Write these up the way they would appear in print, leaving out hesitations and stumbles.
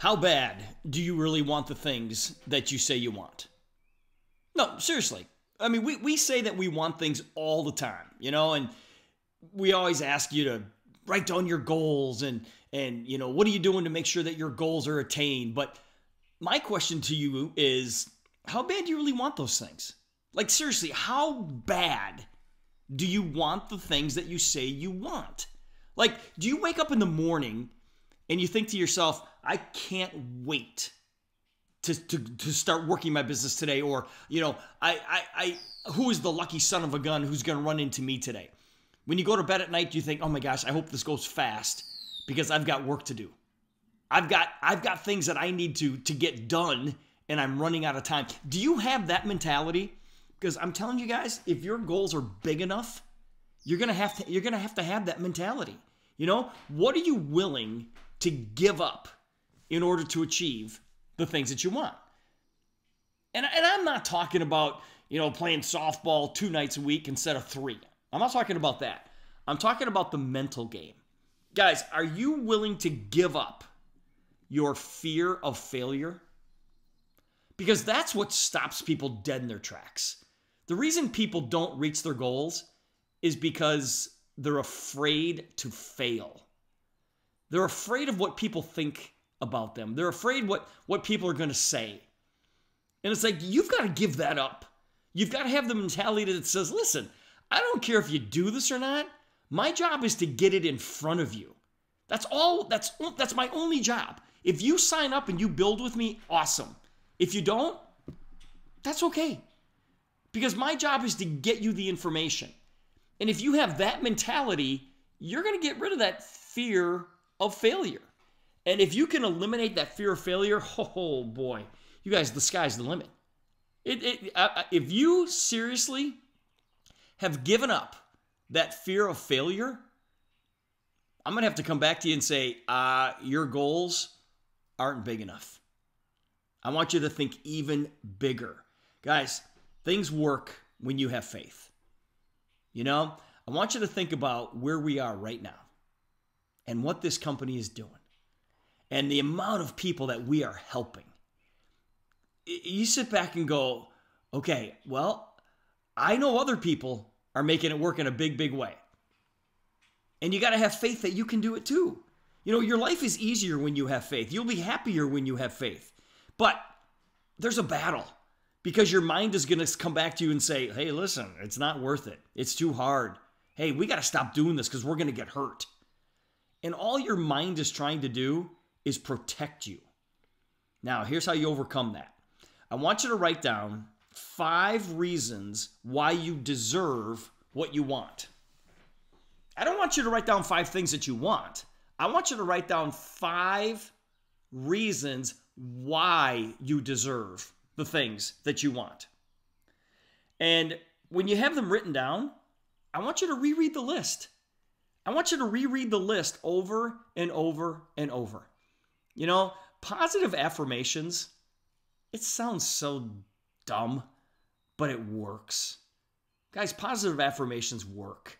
How bad do you really want the things that you say you want? No, seriously. I mean, we say that we want things all the time, and we always ask you to write down your goals and what are you doing to make sure that your goals are attained? But my question to you is, how bad do you really want those things? Like, seriously, how bad do you want the things that you say you want? Like, do you wake up in the morning and you think to yourself, I can't wait to start working my business today, or who is the lucky son of a gun who's going to run into me today? When you go to bed at night, you think, oh my gosh, I hope this goes fast because I've got work to do. I've got things that I need to get done, and I'm running out of time. Do you have that mentality? Because I'm telling you guys, if your goals are big enough, you're gonna have to have that mentality. What are you willing to give up in order to achieve the things that you want? And I'm not talking about playing softball 2 nights a week instead of 3. I'm not talking about that. I'm talking about the mental game. Guys, are you willing to give up your fear of failure? Because that's what stops people dead in their tracks. The reason people don't reach their goals is because they're afraid to fail. They're afraid of what people think about them. They're afraid what people are going to say. And it's like, you've got to give that up. You've got to have the mentality that says, listen, I don't care if you do this or not. My job is to get it in front of you. That's all. That's my only job. If you sign up and you build with me, awesome. If you don't, that's okay. Because my job is to get you the information. And if you have that mentality, you're going to get rid of that fear of failure. And if you can eliminate that fear of failure, oh boy, you guys, the sky's the limit. If you seriously have given up that fear of failure, I'm going to have to come back to you and say, your goals aren't big enough. I want you to think even bigger. Guys, things work when you have faith. I want you to think about where we are right now and what this company is doing and the amount of people that we are helping. You sit back and go, okay, well, I know other people are making it work in a big, big way. And you got to have faith that you can do it too. Your life is easier when you have faith. You'll be happier when you have faith. But there's a battle because your mind is going to come back to you and say, hey, listen, it's not worth it. It's too hard. Hey, we got to stop doing this because we're going to get hurt. And all your mind is trying to do is protect you. Now, here's how you overcome that. I want you to write down 5 reasons why you deserve what you want. I don't want you to write down 5 things that you want. I want you to write down 5 reasons why you deserve the things that you want. And when you have them written down, I want you to reread the list. I want you to reread the list over and over and over. Positive affirmations, it sounds so dumb, but it works. Guys, positive affirmations work.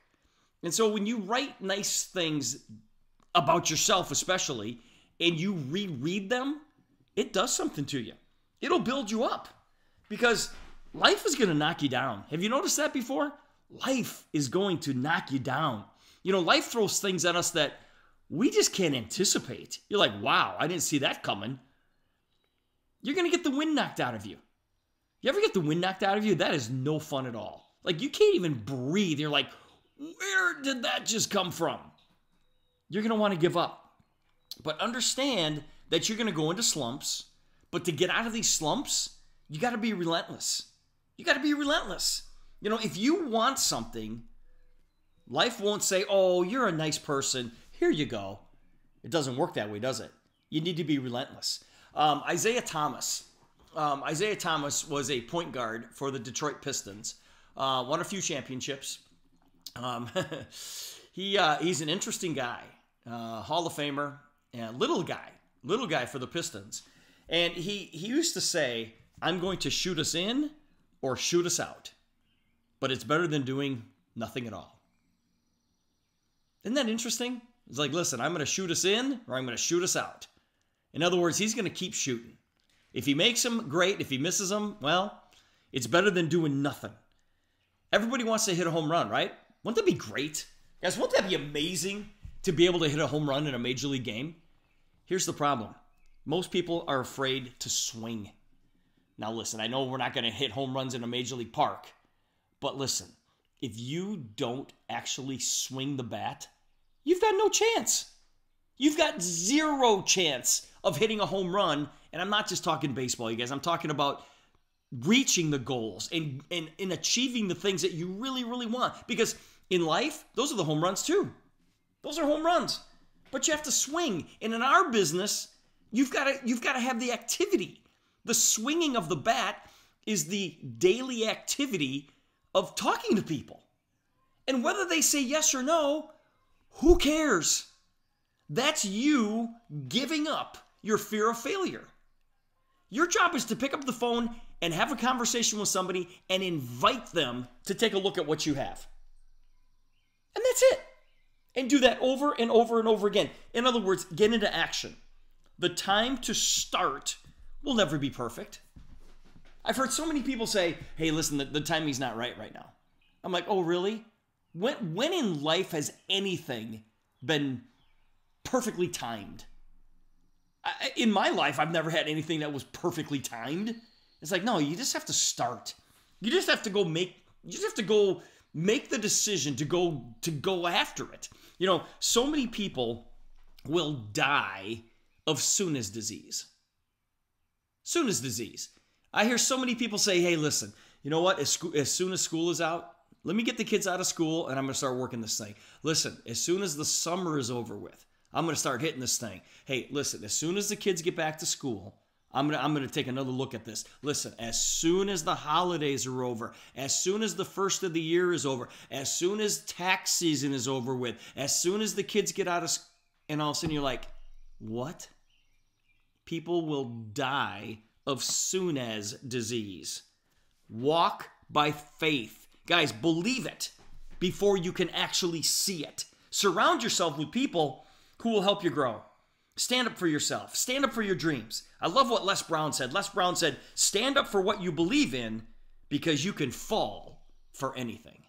And so when you write nice things about yourself especially, and you reread them, it does something to you. It'll build you up because life is going to knock you down. Have you noticed that before? Life is going to knock you down. Life throws things at us that we just can't anticipate. You're like, wow, I didn't see that coming. You're going to get the wind knocked out of you. You ever get the wind knocked out of you? That is no fun at all. Like, you can't even breathe. You're like, where did that just come from? You're going to want to give up. But understand that you're going to go into slumps. But to get out of these slumps, you got to be relentless. You got to be relentless. If you want something, life won't say, oh, you're a nice person. Here you go. It doesn't work that way, does it? You need to be relentless. Isaiah Thomas. Isaiah Thomas was a point guard for the Detroit Pistons. Won a few championships. He's an interesting guy. Hall of Famer. Little guy for the Pistons. And he used to say, I'm going to shoot us in or shoot us out. But it's better than doing nothing at all. Isn't that interesting? It's like, listen, I'm going to shoot us in or I'm going to shoot us out. In other words, he's going to keep shooting. If he makes them, great. If he misses them, well, it's better than doing nothing. Everybody wants to hit a home run, right? Wouldn't that be great? Guys, wouldn't that be amazing to be able to hit a home run in a major league game? Here's the problem. Most people are afraid to swing. Now listen, I know we're not going to hit home runs in a major league park, but listen, if you don't actually swing the bat, you've got no chance. You've got zero chance of hitting a home run. And I'm not just talking baseball, you guys. I'm talking about reaching the goals and achieving the things that you really, really want. Because in life, those are the home runs too. Those are home runs. But you have to swing. And in our business, you've got to have the activity. The swinging of the bat is the daily activity of talking to people. And whether they say yes or no, who cares? That's you giving up your fear of failure. Your job is to pick up the phone and have a conversation with somebody and invite them to take a look at what you have. And that's it. And do that over and over and over again. In other words, get into action. The time to start will never be perfect. I've heard so many people say, hey, listen, the timing's not right now. I'm like, oh, really? When in life has anything been perfectly timed? In my life, I've never had anything that was perfectly timed. It's like, no, you just have to start. You just have to go make the decision to go after it. You know, so many people will die of Souness disease. Souness disease. I hear so many people say, hey, listen, you know what? As soon as school is out, let me get the kids out of school and I'm going to start working this thing. Listen, as soon as the summer is over with, I'm going to start hitting this thing. Hey, listen, as soon as the kids get back to school, I'm going to take another look at this. Listen, as soon as the holidays are over, as soon as the first of the year is over, as soon as tax season is over with, as soon as the kids get out of school, and all of a sudden you're like, what? People will die of Souness disease. Walk by faith. Guys, believe it before you can actually see it. Surround yourself with people who will help you grow. Stand up for yourself. Stand up for your dreams. I love what Les Brown said. Les Brown said, stand up for what you believe in because you can fall for anything.